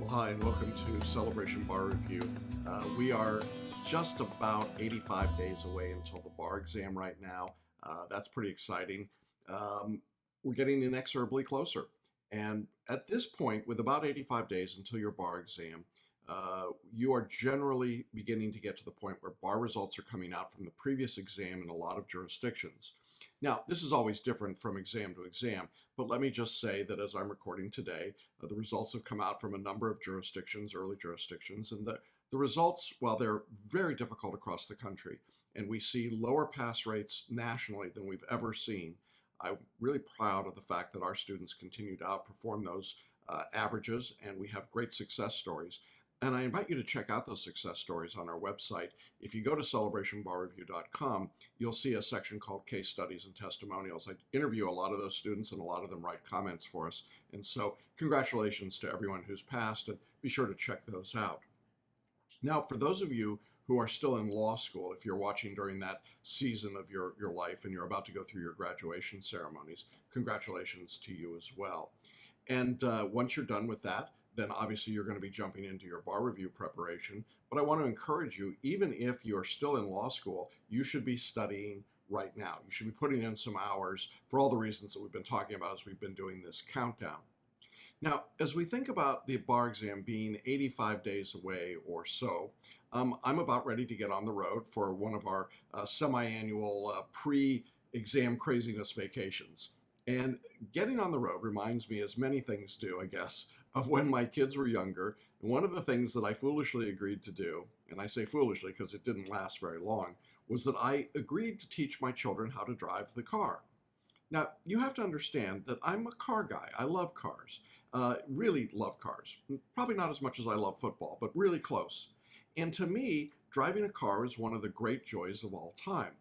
Well, hi, and welcome to Celebration Bar Review. We are just about 85 days away until the bar exam right now. That's pretty exciting. We're getting inexorably closer. And at this point, with about 85 days until your bar exam, you are generally beginning to get to the point where bar results are coming out from the previous exam in a lot of jurisdictions. Now, this is always different from exam to exam, but let me just say that as I'm recording today, the results have come out from a number of jurisdictions, early jurisdictions, and the results, while they're very difficult across the country, and we see lower pass rates nationally than we've ever seen, I'm really proud of the fact that our students continue to outperform those averages, and we have great success stories. And I invite you to check out those success stories on our website. If you go to celebrationbarreview.com, you'll see a section called Case Studies and Testimonials. I interview a lot of those students, and a lot of them write comments for us. And so congratulations to everyone who's passed, and be sure to check those out. Now, for those of you who are still in law school, if you're watching during that season of your life and you're about to go through your graduation ceremonies, congratulations to you as well. And once you're done with that, then obviously you're going to be jumping into your bar review preparation. But I want to encourage you, even if you're still in law school, you should be studying right now. You should be putting in some hours for all the reasons that we've been talking about as we've been doing this countdown. Now, as we think about the bar exam being 85 days away or so, I'm about ready to get on the road for one of our semi-annual pre-exam craziness vacations. And getting on the road reminds me, as many things do, I guess, of when my kids were younger. And one of the things that I foolishly agreed to do, and I say foolishly because it didn't last very long, was that I agreed to teach my children how to drive the car. Now, you have to understand that I'm a car guy. I love cars, really love cars. Probably not as much as I love football, but really close. And to me, driving a car is one of the great joys of all time.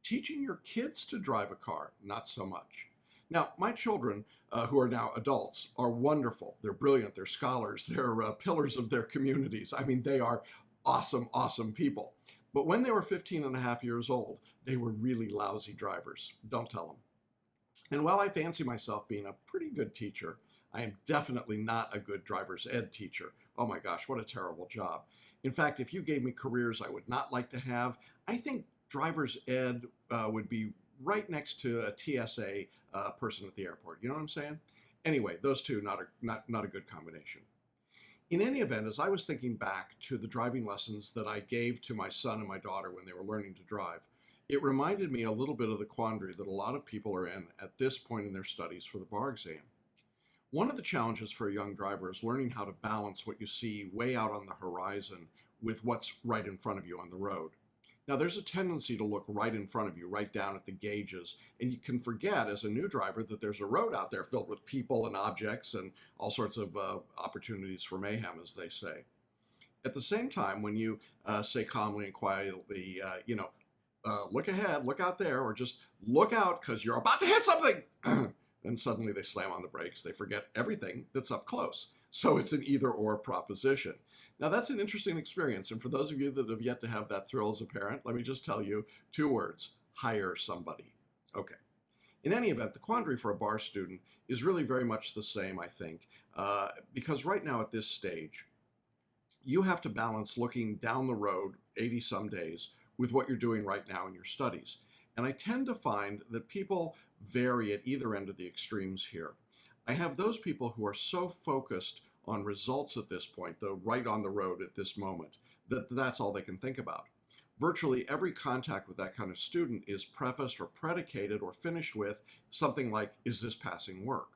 Teaching your kids to drive a car, not so much. Now, my children, who are now adults, are wonderful. They're brilliant. They're scholars. They're pillars of their communities. I mean, they are awesome, awesome people. But when they were 15 and a half years old, they were really lousy drivers. Don't tell them. And while I fancy myself being a pretty good teacher, I am definitely not a good driver's ed teacher. Oh my gosh, what a terrible job. In fact, if you gave me careers I would not like to have, I think driver's ed would be right next to a TSA person at the airport. You know what I'm saying? Anyway, those two, not a good combination. In any event, as I was thinking back to the driving lessons that I gave to my son and my daughter when they were learning to drive, it reminded me a little bit of the quandary that a lot of people are in at this point in their studies for the bar exam. One of the challenges for a young driver is learning how to balance what you see way out on the horizon with what's right in front of you on the road. Now, there's a tendency to look right in front of you, right down at the gauges, and you can forget as a new driver that there's a road out there filled with people and objects and all sorts of opportunities for mayhem, as they say. At the same time, when you say calmly and quietly, look ahead, look out there, or just look out because you're about to hit something, and suddenly they slam on the brakes. They forget everything that's up close. So it's an either-or proposition. Now, that's an interesting experience, and for those of you that have yet to have that thrill as a parent, let me just tell you two words: hire somebody. Okay. In any event, the quandary for a bar student is really very much the same, I think, because right now at this stage, you have to balance looking down the road 80-some days with what you're doing right now in your studies. And I tend to find that people vary at either end of the extremes here. I have those people who are so focused on results at this point, though right on the road at this moment, that's all they can think about. Virtually every contact with that kind of student is prefaced or predicated or finished with something like, is this passing work?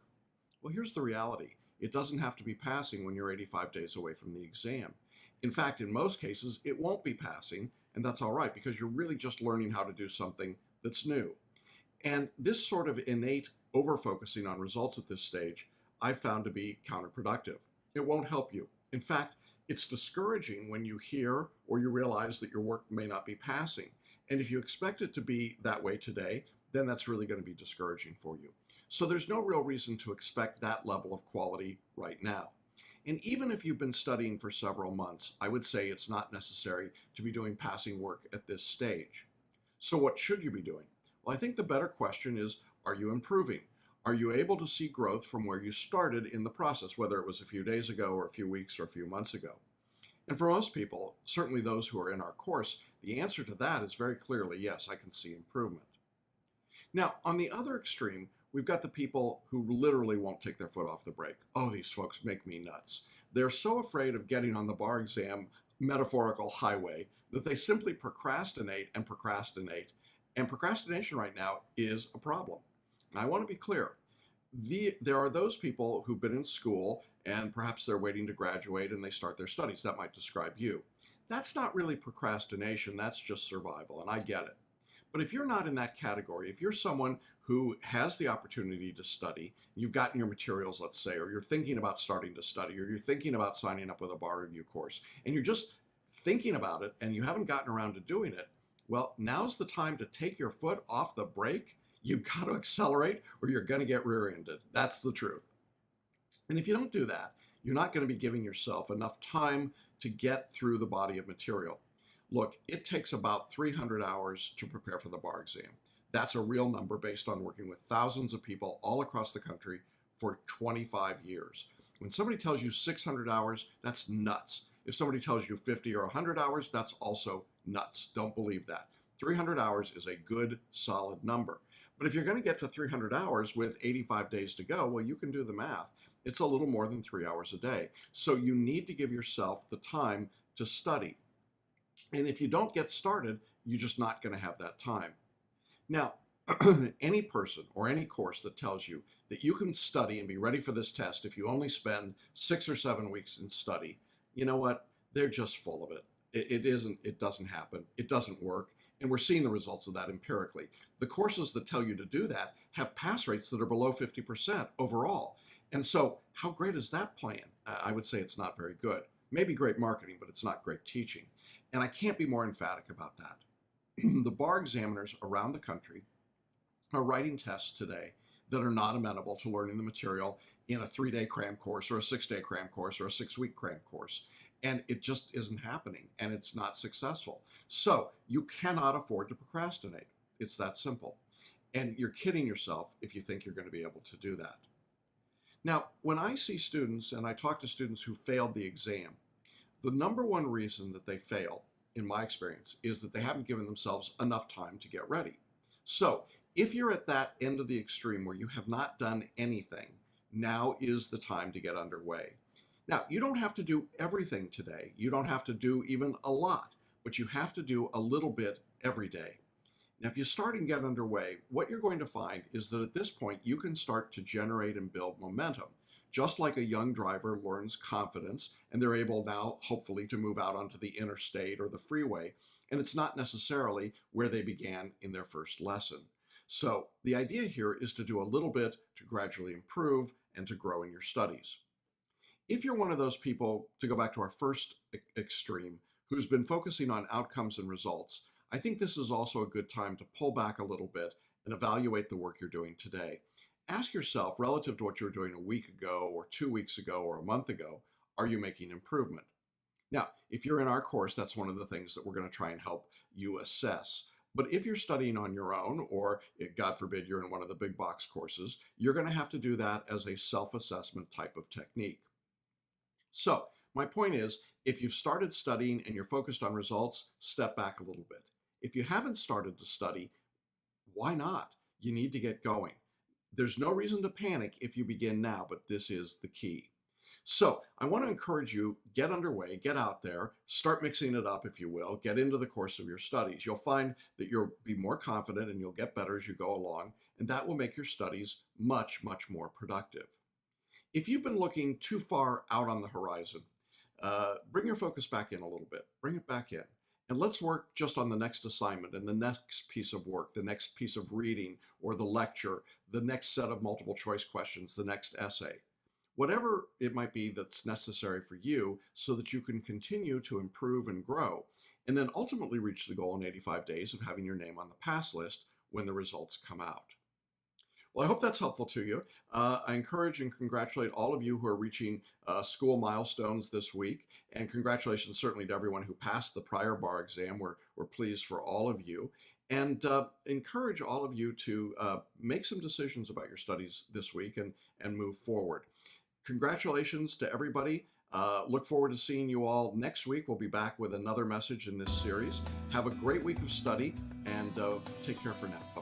Well, here's the reality. It doesn't have to be passing when you're 85 days away from the exam. In fact, in most cases, it won't be passing, and that's all right because you're really just learning how to do something that's new. And this sort of innate over-focusing on results at this stage, I've found to be counterproductive. It won't help you. In fact, it's discouraging when you hear or you realize that your work may not be passing. And if you expect it to be that way today, then that's really going to be discouraging for you. So there's no real reason to expect that level of quality right now. And even if you've been studying for several months, I would say it's not necessary to be doing passing work at this stage. So what should you be doing? Well, I think the better question is, are you improving? Are you able to see growth from where you started in the process, whether it was a few days ago or a few weeks or a few months ago? And for most people, certainly those who are in our course, the answer to that is very clearly, yes, I can see improvement. Now, on the other extreme, we've got the people who literally won't take their foot off the brake. Oh, these folks make me nuts. They're so afraid of getting on the bar exam metaphorical highway that they simply procrastinate and procrastinate. And procrastination right now is a problem. And I want to be clear. There are those people who've been in school and perhaps they're waiting to graduate and they start their studies. That might describe you. That's not really procrastination, that's just survival, and I get it. But if you're not in that category, if you're someone who has the opportunity to study, you've gotten your materials, let's say, or you're thinking about starting to study, or you're thinking about signing up with a bar review course, and you're just thinking about it and you haven't gotten around to doing it, well, now's the time to take your foot off the brake. You've got to accelerate or you're going to get rear-ended. That's the truth. And if you don't do that, you're not going to be giving yourself enough time to get through the body of material. Look, it takes about 300 hours to prepare for the bar exam. That's a real number based on working with thousands of people all across the country for 25 years. When somebody tells you 600 hours, that's nuts. If somebody tells you 50 or 100 hours, that's also nuts. Don't believe that. 300 hours is a good, solid number. But if you're going to get to 300 hours with 85 days to go, well, you can do the math. It's a little more than 3 hours a day. So you need to give yourself the time to study. And if you don't get started, you're just not going to have that time. Now, any person or any course that tells you that you can study and be ready for this test if you only spend 6 or 7 weeks in study, you know what? They're just full of it. It doesn't happen. It doesn't work. And we're seeing the results of that empirically. The courses that tell you to do that have pass rates that are below 50% overall. And so how great is that plan? I would say it's not very good. Maybe great marketing, but it's not great teaching. And I can't be more emphatic about that. The bar examiners around the country are writing tests today that are not amenable to learning the material in a 3-day cram course or a 6-day cram course or a 6-week cram course. And it just isn't happening and it's not successful. So you cannot afford to procrastinate. It's that simple. And you're kidding yourself if you think you're going to be able to do that. Now, when I see students and I talk to students who failed the exam, the number one reason that they fail, in my experience, is that they haven't given themselves enough time to get ready. So if you're at that end of the extreme where you have not done anything, now is the time to get underway. Now, you don't have to do everything today. You don't have to do even a lot, but you have to do a little bit every day. Now, if you start and get underway, what you're going to find is that at this point, you can start to generate and build momentum. Just like a young driver learns confidence, and they're able now, hopefully, to move out onto the interstate or the freeway, and it's not necessarily where they began in their first lesson. So the idea here is to do a little bit to gradually improve and to grow in your studies. If you're one of those people, to go back to our first extreme, who's been focusing on outcomes and results, I think this is also a good time to pull back a little bit and evaluate the work you're doing today. Ask yourself, relative to what you were doing a week ago or 2 weeks ago or a month ago, are you making improvement? Now, if you're in our course, that's one of the things that we're going to try and help you assess. But if you're studying on your own, or God forbid you're in one of the big box courses, you're going to have to do that as a self-assessment type of technique. So my point is, if you've started studying and you're focused on results, step back a little bit. If you haven't started to study, why not? You need to get going. There's no reason to panic if you begin now, but this is the key. So I want to encourage you, get underway, get out there, start mixing it up, if you will, get into the course of your studies. You'll find that you'll be more confident and you'll get better as you go along, and that will make your studies much, much more productive. If you've been looking too far out on the horizon, bring your focus back in a little bit. Bring it back in. And let's work just on the next assignment and the next piece of work, the next piece of reading or the lecture, the next set of multiple choice questions, the next essay. Whatever it might be that's necessary for you so that you can continue to improve and grow, and then ultimately reach the goal in 85 days of having your name on the pass list when the results come out. Well, I hope that's helpful to you. I encourage and congratulate all of you who are reaching school milestones this week, and congratulations certainly to everyone who passed the prior bar exam. We're pleased for all of you. and encourage all of you to make some decisions about your studies this week and move forward. Congratulations to everybody. Look forward to seeing you all next week. We'll be back with another message in this series. Have a great week of study, and take care for now.